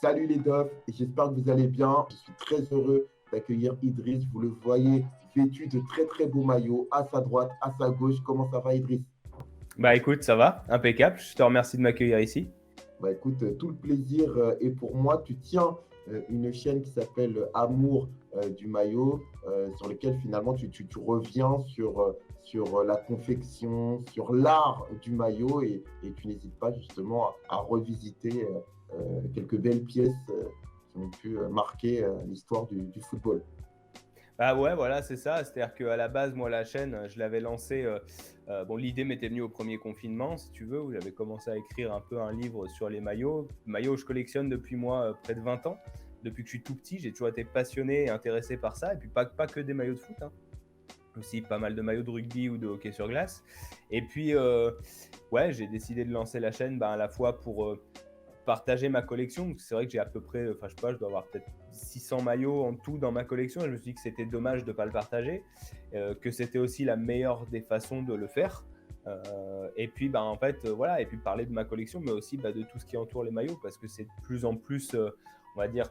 Salut les Dofs, et j'espère que vous allez bien. Je suis très heureux d'accueillir Idriss. Vous le voyez vêtu de très très beaux maillots, à sa droite, à sa gauche. Comment ça va, Idriss? Bah écoute, ça va, impeccable. Je te remercie de m'accueillir ici. Bah écoute, tout le plaisir est pour moi. Tu tiens une chaîne qui s'appelle Amour du maillot, sur lequel finalement tu reviens sur la confection, sur l'art du maillot, et tu n'hésites pas justement à revisiter quelques belles pièces qui ont pu marquer l'histoire du football. Bah ouais, voilà, c'est ça. C'est-à-dire qu'à la base, moi, la chaîne, je l'avais lancée. Bon, l'idée m'était venue au premier confinement, si tu veux, où j'avais commencé à écrire un peu un livre sur les maillots. Maillots, je collectionne depuis moi près de 20 ans. Depuis que je suis tout petit, j'ai toujours été passionné et intéressé par ça. Et puis pas que des maillots de foot, hein. Aussi pas mal de maillots de rugby ou de hockey sur glace. Et puis, ouais, j'ai décidé de lancer la chaîne à la fois pour partager ma collection. C'est vrai que j'ai à peu près, enfin je sais pas, je dois avoir peut-être 600 maillots en tout dans ma collection. Et je me suis dit que c'était dommage de ne pas le partager, que c'était aussi la meilleure des façons de le faire. Et puis en fait, voilà, et puis parler de ma collection, mais aussi de tout ce qui entoure les maillots, parce que c'est de plus en plus, on va dire,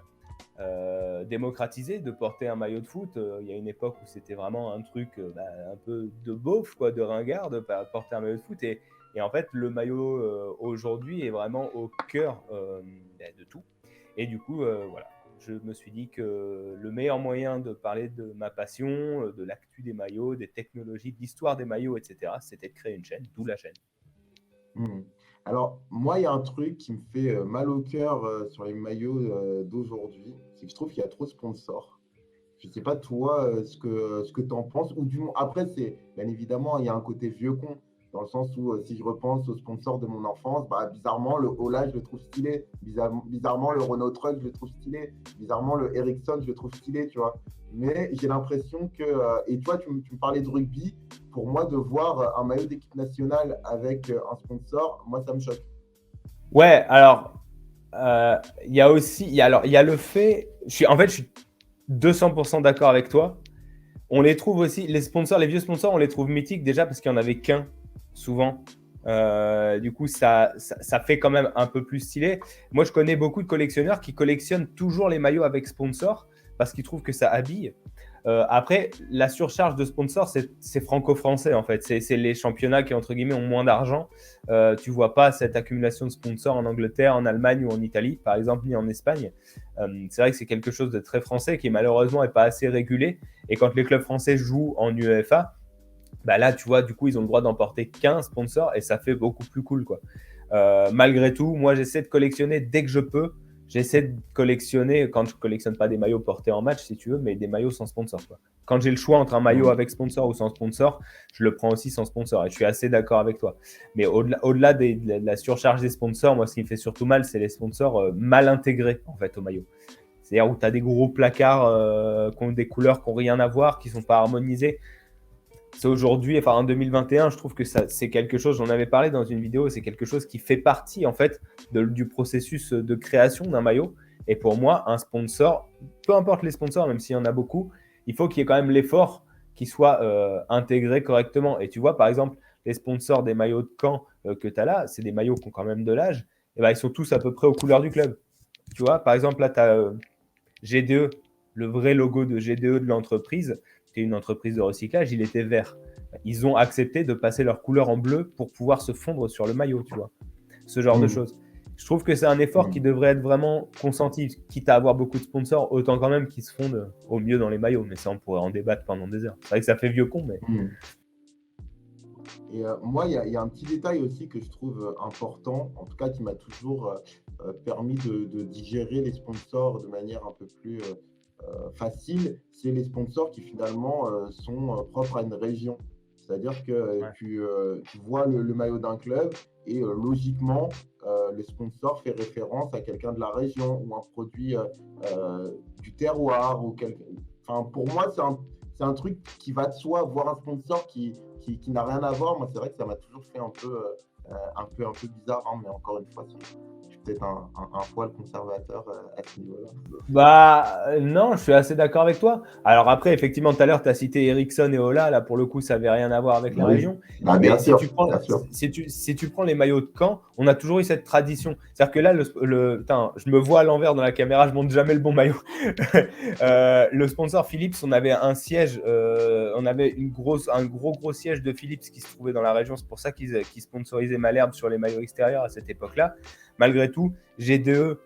démocratisé de porter un maillot de foot. Il y a une époque où c'était vraiment un truc un peu de beauf, quoi, de ringard, de porter un maillot de foot. Et en fait, le maillot aujourd'hui est vraiment au cœur de tout. Et du coup, voilà, je me suis dit que le meilleur moyen de parler de ma passion, de l'actu des maillots, des technologies, de l'histoire des maillots, etc., c'était de créer une chaîne, d'où la chaîne. Hmm. Alors, moi, il y a un truc qui me fait mal au cœur sur les maillots d'aujourd'hui, c'est que je trouve qu'il y a trop de sponsors. Je ne sais pas toi ce que tu en penses, ou du moins, après, c'est bien évidemment, il y a un côté vieux con, dans le sens où si je repense aux sponsors de mon enfance, bizarrement, le Ola, je le trouve stylé, bizarrement, le Renault Truck, je le trouve stylé, bizarrement, le Ericsson, je le trouve stylé, tu vois. Mais j'ai l'impression que, et toi, tu me parlais de rugby, pour moi, de voir un maillot d'équipe nationale avec un sponsor, moi, ça me choque. Ouais, alors, il y a aussi, il y a le fait, je suis 200% d'accord avec toi. On les trouve aussi, les sponsors, les vieux sponsors, on les trouve mythiques déjà parce qu'il n'y en avait qu'un, souvent. Du coup, ça fait quand même un peu plus stylé. Moi, je connais beaucoup de collectionneurs qui collectionnent toujours les maillots avec sponsor parce qu'ils trouvent que ça habille. Après, la surcharge de sponsors, c'est franco-français en fait. C'est les championnats qui, entre guillemets, ont moins d'argent. Tu vois pas cette accumulation de sponsors en Angleterre, en Allemagne ou en Italie, par exemple, ni en Espagne. C'est vrai que c'est quelque chose de très français qui, malheureusement, n'est pas assez régulé. Et quand les clubs français jouent en UEFA, là, tu vois, du coup, ils ont le droit d'emporter qu'un sponsor et ça fait beaucoup plus cool, quoi. Malgré tout, moi, j'essaie de collectionner dès que je peux. J'essaie de collectionner, quand je collectionne pas des maillots portés en match, si tu veux, mais des maillots sans sponsor, quoi. Quand j'ai le choix entre un maillot avec sponsor ou sans sponsor, je le prends aussi sans sponsor. Et je suis assez d'accord avec toi. Mais au-delà de la surcharge des sponsors, moi, ce qui me fait surtout mal, c'est les sponsors mal intégrés, en fait, au maillot. C'est-à-dire où tu as des gros placards qui ont des couleurs qui n'ont rien à voir, qui ne sont pas harmonisés. C'est aujourd'hui, enfin en 2021, je trouve que ça, c'est quelque chose, j'en avais parlé dans une vidéo, c'est quelque chose qui fait partie en fait du processus de création d'un maillot. Et pour moi, un sponsor, peu importe les sponsors, même s'il y en a beaucoup, il faut qu'il y ait quand même l'effort qui soit intégré correctement. Et tu vois, par exemple, les sponsors des maillots de camp que tu as là, c'est des maillots qui ont quand même de l'âge, et ils sont tous à peu près aux couleurs du club. Tu vois, par exemple, là, tu as GDE, le vrai logo de GDE de l'entreprise, qui est une entreprise de recyclage, il était vert. Ils ont accepté de passer leur couleur en bleu pour pouvoir se fondre sur le maillot, tu vois. Ce genre de Mmh. choses. Je trouve que c'est un effort qui Mmh. devrait être vraiment consenti, quitte à avoir beaucoup de sponsors, autant quand même qu'ils se fondent au mieux dans les maillots. Mais ça, on pourrait en débattre pendant des heures. C'est vrai que ça fait vieux con, mais Mmh. Et moi, il y a un petit détail aussi que je trouve important, en tout cas qui m'a toujours permis de digérer les sponsors de manière un peu plus facile, c'est les sponsors qui finalement sont propres à une région. C'est-à-dire que ouais. tu vois le maillot d'un club et logiquement, le sponsor fait référence à quelqu'un de la région ou un produit du terroir. Enfin, pour moi, c'est un truc qui va de soi, voir un sponsor qui n'a rien à voir. Moi, c'est vrai que ça m'a toujours fait un peu bizarre, hein, mais encore une fois, je peut-être un poil conservateur à ce niveau-là. Bah, non, je suis assez d'accord avec toi. Alors après, effectivement, tout à l'heure, tu as cité Ericsson et Ola. Là, pour le coup, ça n'avait rien à voir avec la Oui, région. bah, Mais bien si sûr, tu prends, bien sûr. si tu prends les maillots de Caen, on a toujours eu cette tradition. C'est-à-dire que là, putain, je me vois à l'envers dans la caméra, je montre jamais le bon maillot. Le sponsor Philips, on avait un siège, on avait un gros siège de Philips qui se trouvait dans la région. C'est pour ça qu'ils sponsorisaient Malherbe sur les maillots extérieurs à cette époque-là. Malgré tout, GDE,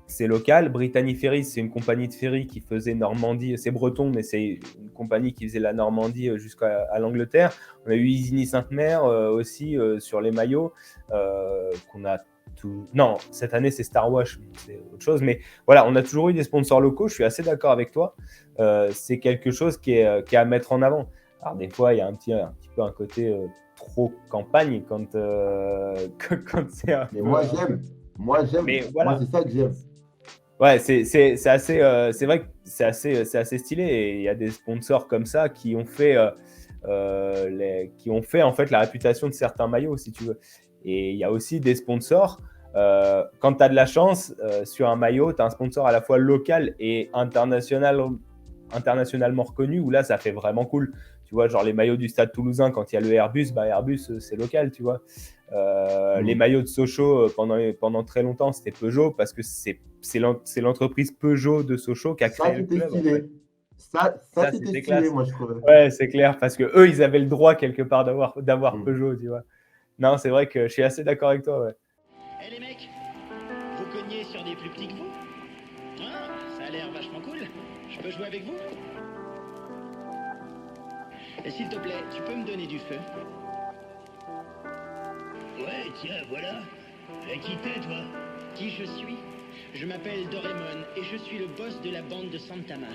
c'est local. Brittany Ferries, c'est une compagnie de ferry qui faisait Normandie. C'est breton, mais c'est une compagnie qui faisait la Normandie jusqu'à l'Angleterre. On a eu Isigny Sainte-Mère aussi sur les maillots qu'on a tout. Non, cette année c'est Star Wash, c'est autre chose. Mais voilà, on a toujours eu des sponsors locaux. Je suis assez d'accord avec toi. C'est quelque chose qui est à mettre en avant. Alors des fois, il y a un petit peu un côté trop campagne quand c'est un Mais peu. moi j'aime, Mais moi voilà. c'est ça que j'aime. Ouais, c'est assez, c'est vrai que c'est assez stylé et il y a des sponsors comme ça qui ont fait, qui ont fait en fait la réputation de certains maillots, si tu veux. Et il y a aussi des sponsors, quand tu as de la chance sur un maillot, tu as un sponsor à la fois local et internationalement reconnu, où là, ça fait vraiment cool. Tu vois, genre les maillots du Stade Toulousain, quand il y a le Airbus, bah Airbus, c'est local, tu vois. Les maillots de Sochaux, pendant très longtemps, c'était Peugeot, parce que c'est l'entreprise Peugeot de Sochaux qui a Ça, créé le c'était club, en fait. stylé. Ça, Ça, c'était c'était stylé, classe. moi, je trouvais. Ouais, c'est clair, parce que eux, ils avaient le droit quelque part d'avoir Mm. Peugeot, tu vois. Non, c'est vrai que je suis assez d'accord avec toi, ouais. Eh les mecs, vous cognez sur des plus petits que vous? Ah, ça a l'air vachement cool. Je peux jouer avec vous? Et s'il te plaît, tu peux me donner du feu? Ouais, tiens, voilà. Qui t'es, toi? Qui je suis? Je m'appelle Doraemon et je suis le boss de la bande de Santama.